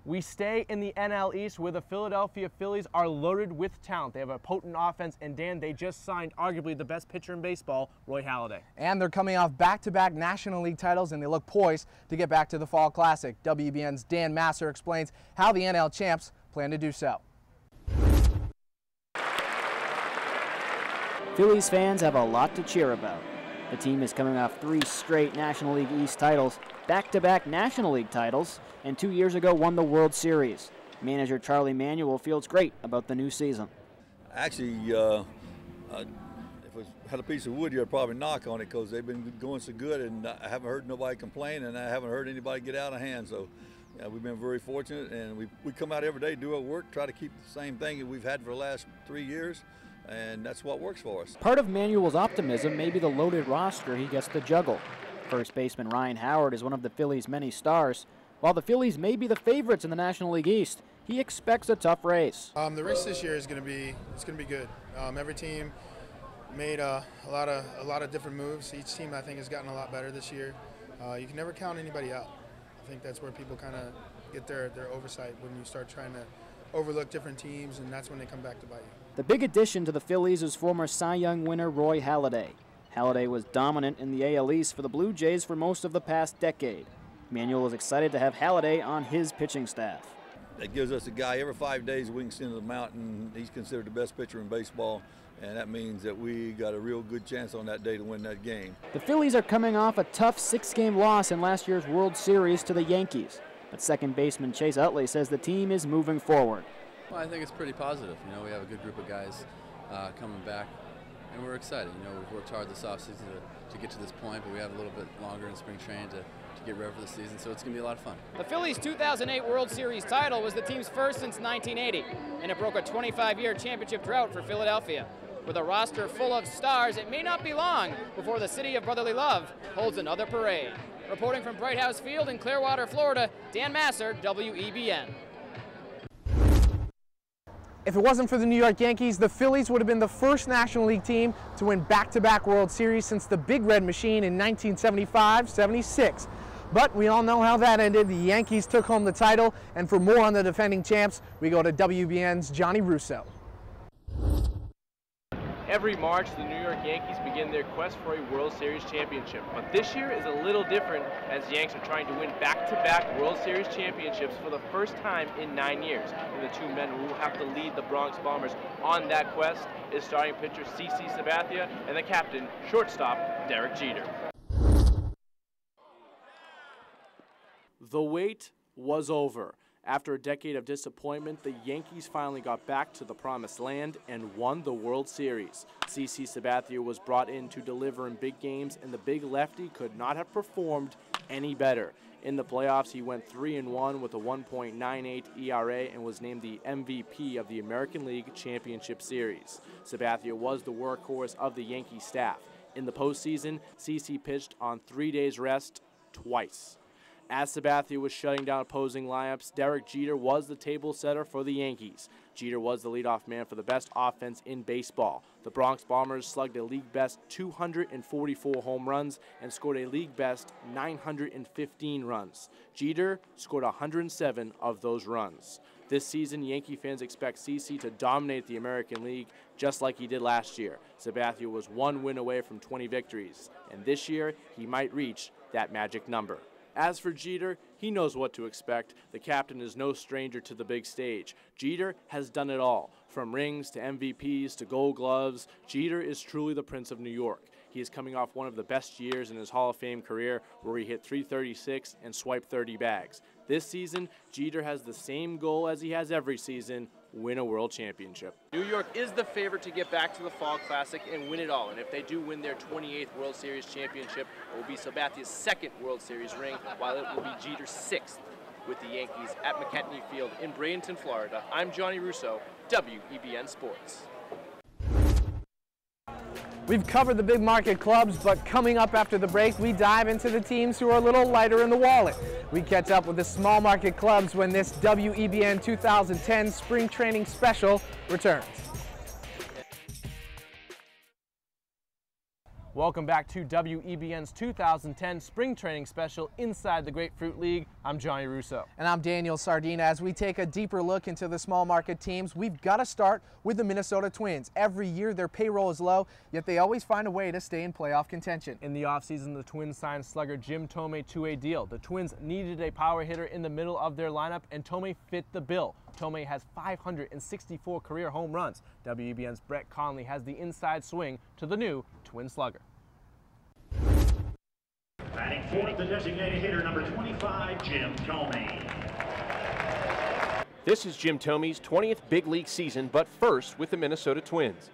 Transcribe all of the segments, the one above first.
We stay in the NL East, where the Philadelphia Phillies are loaded with talent. They have a potent offense, and Dan, they just signed arguably the best pitcher in baseball, Roy Halladay. And they're coming off back-to-back National League titles, and they look poised to get back to the Fall Classic. WEBN's Dan Masser explains how the NL champs plan to do so. Phillies fans have a lot to cheer about. The team is coming off 3 straight National League East titles, back-to-back National League titles, and 2 years ago won the World Series. Manager Charlie Manuel feels great about the new season. Actually, if I had a piece of wood here, I'd probably knock on it because they've been going so good, and I haven't heard nobody complain, and I haven't heard anybody get out of hand. So yeah, we've been very fortunate, and we come out every day, do our work, try to keep the same thing that we've had for the last 3 years. And that's what works for us. Part of Manuel's optimism may be the loaded roster he gets to juggle. First baseman Ryan Howard is one of the Phillies' many stars. While the Phillies may be the favorites in the National League East, he expects a tough race. The race this year is going to be good. Every team made a lot of different moves. Each team, I think, has gotten a lot better this year. You can never count anybody out. I think that's where people kind of get their oversight, when you start trying to overlook different teams, and that's when they come back to bite you. The big addition to the Phillies is former Cy Young winner Roy Halladay. Halladay was dominant in the AL East for the Blue Jays for most of the past decade. Manuel is excited to have Halladay on his pitching staff. That gives us a guy every 5 days we can send to the mountain. He's considered the best pitcher in baseball, and that means that we got a real good chance on that day to win that game. The Phillies are coming off a tough 6-game loss in last year's World Series to the Yankees. But second baseman Chase Utley says the team is moving forward. Well, I think it's pretty positive. You know, we have a good group of guys coming back, and we're excited. You know, we've worked hard this offseason to get to this point, but we have a little bit longer in spring training to get ready for the season, so it's going to be a lot of fun. The Phillies' 2008 World Series title was the team's first since 1980, and it broke a 25-year championship drought for Philadelphia. With a roster full of stars, it may not be long before the city of brotherly love holds another parade. Reporting from Bright House Field in Clearwater, Florida, Dan Masser, WEBN. If it wasn't for the New York Yankees, the Phillies would have been the first National League team to win back-to-back World Series since the Big Red Machine in 1975-76. But we all know how that ended. The Yankees took home the title, and for more on the defending champs, we go to WBN's Johnny Russo. Every March, the New York Yankees begin their quest for a World Series championship. But this year is a little different, as the Yanks are trying to win back-to-back World Series championships for the first time in 9 years. And the two men who will have to lead the Bronx Bombers on that quest is starting pitcher CC Sabathia and the captain, shortstop, Derek Jeter. The wait was over. After a decade of disappointment, the Yankees finally got back to the promised land and won the World Series. CC Sabathia was brought in to deliver in big games, and the big lefty could not have performed any better. In the playoffs, he went 3-1 with a 1.98 ERA and was named the MVP of the American League Championship Series. Sabathia was the workhorse of the Yankee staff. In the postseason, CC pitched on 3 days rest twice. As Sabathia was shutting down opposing lineups, Derek Jeter was the table setter for the Yankees. Jeter was the leadoff man for the best offense in baseball. The Bronx Bombers slugged a league-best 244 home runs and scored a league-best 915 runs. Jeter scored 107 of those runs. This season, Yankee fans expect CC to dominate the American League just like he did last year. Sabathia was 1 win away from 20 victories, and this year he might reach that magic number. As for Jeter, he knows what to expect. The captain is no stranger to the big stage. Jeter has done it all. From rings to MVPs to gold gloves, Jeter is truly the Prince of New York. He is coming off one of the best years in his Hall of Fame career, where he hit .336 and swiped 30 bags. This season, Jeter has the same goal as he has every season: win a world championship. New York is the favorite to get back to the Fall Classic and win it all. And if they do win their 28th World Series championship, it will be Sabathia's second World Series ring, while it will be Jeter's 6th with the Yankees at McKechnie Field in Bradenton, Florida. I'm Johnny Russo, WEBN Sports. We've covered the big market clubs, but coming up after the break, we dive into the teams who are a little lighter in the wallet. We catch up with the small market clubs when this WEBN 2010 Spring Training Special returns. Welcome back to WEBN's 2010 Spring Training Special Inside the Grapefruit League. I'm Johnny Russo. And I'm Daniel Sardina. As we take a deeper look into the small market teams, we've got to start with the Minnesota Twins. Every year their payroll is low, yet they always find a way to stay in playoff contention. In the offseason, the Twins signed slugger Jim Thome to a deal. The Twins needed a power hitter in the middle of their lineup, and Thome fit the bill. Thome has 564 career home runs. WEBN's Brett Conley has the inside swing to the new Twin slugger. Batting fourth, the designated hitter, number 25, Jim Thome. This is Jim Thome's 20th big league season, but first with the Minnesota Twins.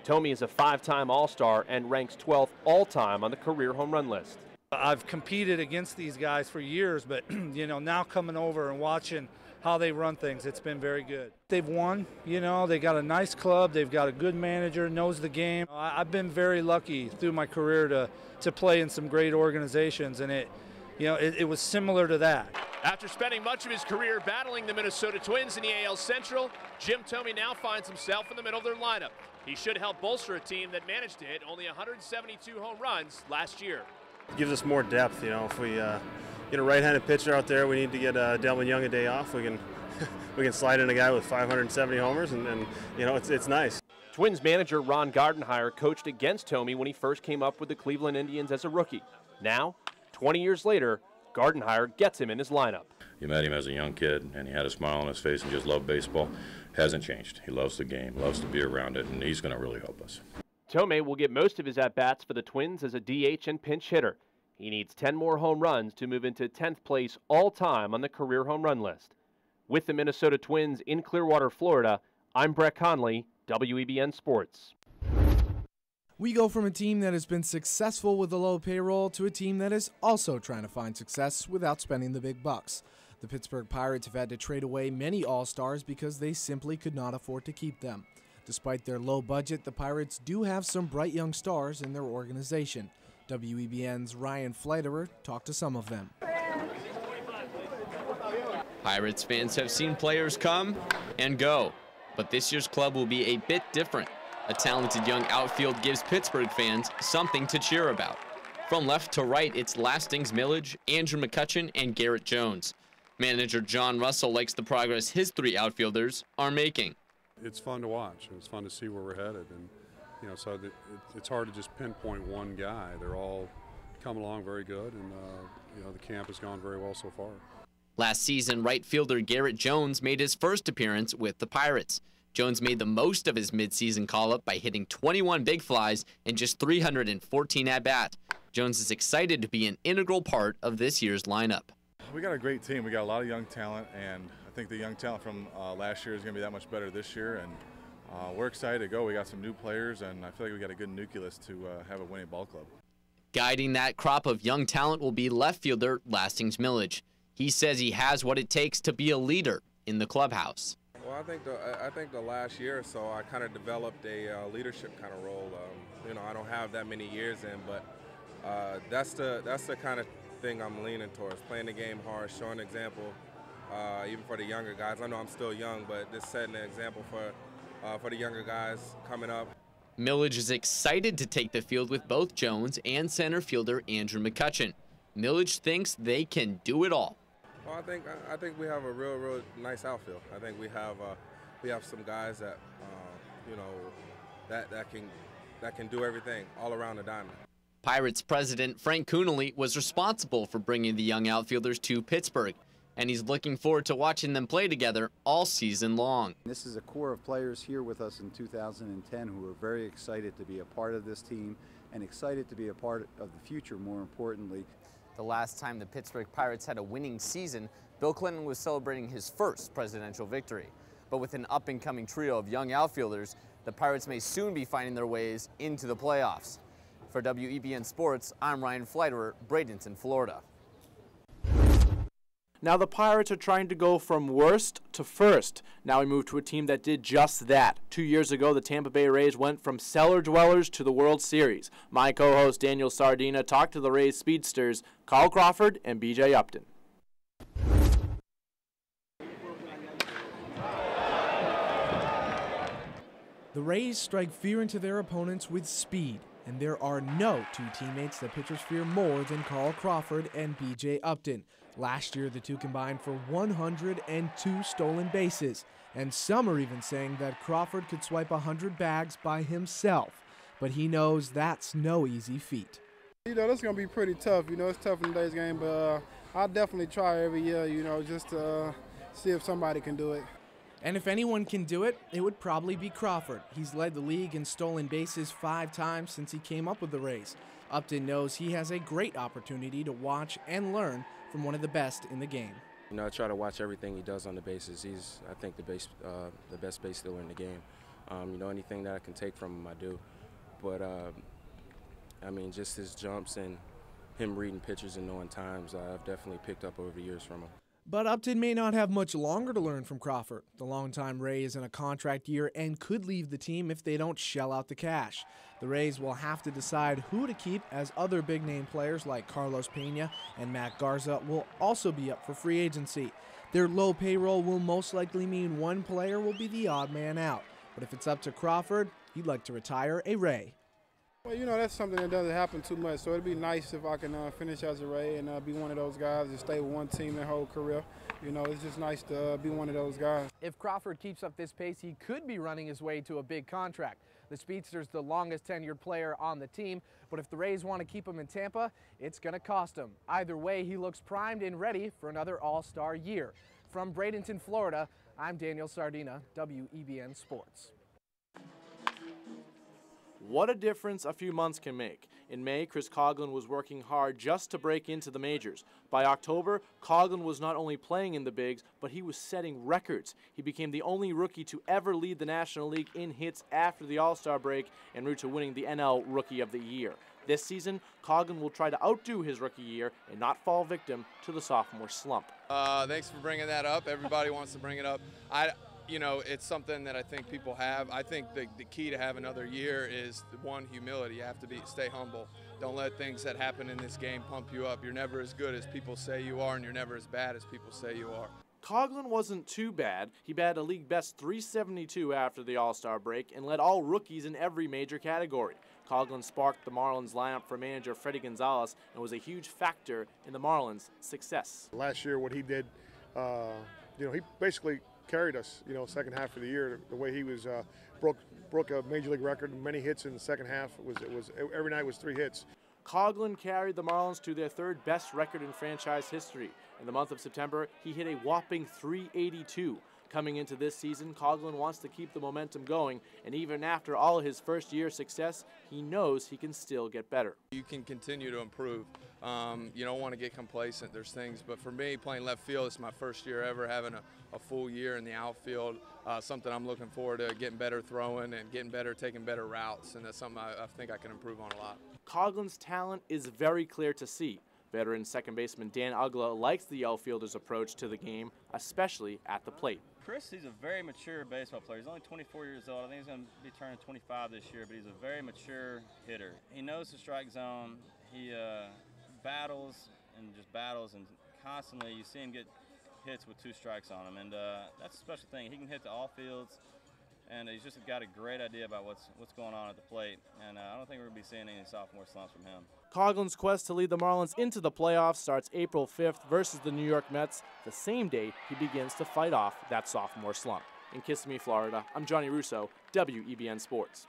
Thome is a 5-time All-Star and ranks 12th all-time on the career home run list. I've competed against these guys for years, but now coming over and watching how they run things, it's been very good. They've won, they got a nice club, they've got a good manager, knows the game. I've been very lucky through my career to play in some great organizations, and it was similar to that. After spending much of his career battling the Minnesota Twins in the AL Central, Jim Thome now finds himself in the middle of their lineup. He should help bolster a team that managed to hit only 172 home runs last year. It gives us more depth, if we get a right-handed pitcher out there, we need to get Delvin Young a day off. We can slide in a guy with 570 homers, and it's nice. Twins manager Ron Gardenhire coached against Thome when he first came up with the Cleveland Indians as a rookie. Now, 20 years later, Gardenhire gets him in his lineup. You met him as a young kid, and he had a smile on his face and just loved baseball. Hasn't changed. He loves the game, loves to be around it, and he's going to really help us. Thome will get most of his at-bats for the Twins as a DH and pinch hitter. He needs 10 more home runs to move into 10th place all-time on the career home run list. With the Minnesota Twins in Clearwater, Florida, I'm Brett Conley, WEBN Sports. We go from a team that has been successful with a low payroll to a team that is also trying to find success without spending the big bucks. The Pittsburgh Pirates have had to trade away many All-Stars because they simply could not afford to keep them. Despite their low budget, the Pirates do have some bright young stars in their organization. WEBN's Ryan Fleiterer talked to some of them. Pirates fans have seen players come and go, but this year's club will be a bit different. A talented young outfield gives Pittsburgh fans something to cheer about. From left to right, it's Lastings Millage, Andrew McCutchen, and Garrett Jones. Manager John Russell likes the progress his three outfielders are making. It's fun to watch, and it's fun to see where we're headed. And so it's hard to just pinpoint one guy. They're all coming along very good, and the camp has gone very well so far. Last season, right fielder Garrett Jones made his first appearance with the Pirates. Jones made the most of his midseason call-up by hitting 21 big flies and just 314 at-bats. Jones is excited to be an integral part of this year's lineup. We got a great team. We got a lot of young talent, and I think the young talent from last year is going to be that much better this year. And we're excited to go. We got some new players, and I feel like we got a good nucleus to have a winning ball club. Guiding that crop of young talent will be left fielder Lastings Millage. He says he has what it takes to be a leader in the clubhouse. Well, I think the last year or so I kind of developed a leadership kind of role. I don't have that many years in, but that's the kind of thing I'm leaning towards. Playing the game hard, showing an example, even for the younger guys. I know I'm still young, but just setting an example for the younger guys coming up. Millage is excited to take the field with both Jones and center fielder Andrew McCutchen. Millage thinks they can do it all. Well, I think we have a real nice outfield. I think we have some guys that that can do everything all around the diamond. Pirates president Frank Coonelly was responsible for bringing the young outfielders to Pittsburgh, and he's looking forward to watching them play together all season long. This is a core of players here with us in 2010 who are very excited to be a part of this team and excited to be a part of the future, more importantly. The last time the Pittsburgh Pirates had a winning season, Bill Clinton was celebrating his first presidential victory. But with an up-and-coming trio of young outfielders, the Pirates may soon be finding their ways into the playoffs. For WEBN Sports, I'm Ryan Fleiterer, Bradenton, Florida. Now the Pirates are trying to go from worst to first. Now we move to a team that did just that. 2 years ago, the Tampa Bay Rays went from cellar dwellers to the World Series. My co-host Daniel Sardina talked to the Rays speedsters Carl Crawford and BJ Upton. The Rays strike fear into their opponents with speed. and there are no two teammates that pitchers fear more than Carl Crawford and B.J. Upton. Last year, the two combined for 102 stolen bases, and some are even saying that Crawford could swipe 100 bags by himself, but he knows that's no easy feat. You know, this is going to be pretty tough. You know, it's tough in today's game, but I'll definitely try every year, you know, just to see if somebody can do it. And if anyone can do it, it would probably be Crawford. He's led the league in stolen bases 5 times since he came up with the Rays. Upton knows he has a great opportunity to watch and learn from one of the best in the game. You know, I try to watch everything he does on the bases. He's, I think, the best base stealer in the game. You know, anything that I can take from him, I do. But, I mean, just his jumps and him reading pitches and knowing times, I've definitely picked up over the years from him. But Upton may not have much longer to learn from Crawford. The longtime Ray is in a contract year and could leave the team if they don't shell out the cash. The Rays will have to decide who to keep, as other big-name players like Carlos Pena and Matt Garza will also be up for free agency. Their low payroll will most likely mean one player will be the odd man out. But if it's up to Crawford, he'd like to retire a Ray. Well, you know, that's something that doesn't happen too much, so it'd be nice if I can finish as a Ray and be one of those guys that stay with one team their whole career. You know, it's just nice to be one of those guys. If Crawford keeps up this pace, he could be running his way to a big contract. The Speedster's the longest tenured player on the team, but if the Rays want to keep him in Tampa, it's going to cost him. Either way, he looks primed and ready for another all-star year. From Bradenton, Florida, I'm Daniel Sardina, WEBN Sports. What a difference a few months can make. In May, Chris Coughlin was working hard just to break into the majors. By October, Coughlin was not only playing in the bigs, but he was setting records. He became the only rookie to ever lead the National League in hits after the All-Star break, en route to winning the NL Rookie of the Year. This season, Coughlin will try to outdo his rookie year and not fall victim to the sophomore slump. Thanks for bringing that up. Everybody wants to bring it up. You know, it's something that I think people have. I think the key to have another year is, one, humility. You have to stay humble. Don't let things that happen in this game pump you up. You're never as good as people say you are, and you're never as bad as people say you are. Coughlin wasn't too bad. He batted a league best .372 after the All-Star break and led all rookies in every major category. Coughlin sparked the Marlins lineup for manager Freddie Gonzalez and was a huge factor in the Marlins' success. Last year, what he did, you know, he basically carried us, you know, second half of the year. The way he was broke a major league record, many hits in the second half. It was every night was 3 hits. Coughlin carried the Marlins to their 3rd best record in franchise history. In the month of September, he hit a whopping .382. Coming into this season, Coughlin wants to keep the momentum going, and even after all his first-year success, he knows he can still get better. You can continue to improve. You don't want to get complacent. There's things, but for me, playing left field, it's my first year ever having a full year in the outfield. Something I'm looking forward to, getting better throwing and getting better, taking better routes, and that's something I think I can improve on a lot. Coughlin's talent is very clear to see. Veteran second baseman Dan Ugla likes the outfielder's approach to the game, especially at the plate. Chris, he's a very mature baseball player. He's only 24 years old. I think he's going to be turning 25 this year, but he's a very mature hitter. He knows the strike zone. He battles and constantly you see him get hits with 2 strikes on him, and that's a special thing. He can hit to all fields, and he's just got a great idea about what's going on at the plate, and I don't think we're going to be seeing any sophomore slumps from him. Coughlin's quest to lead the Marlins into the playoffs starts April 5th versus the New York Mets, the same day he begins to fight off that sophomore slump. In Kissimmee, Florida, I'm Johnny Russo, WEBN Sports.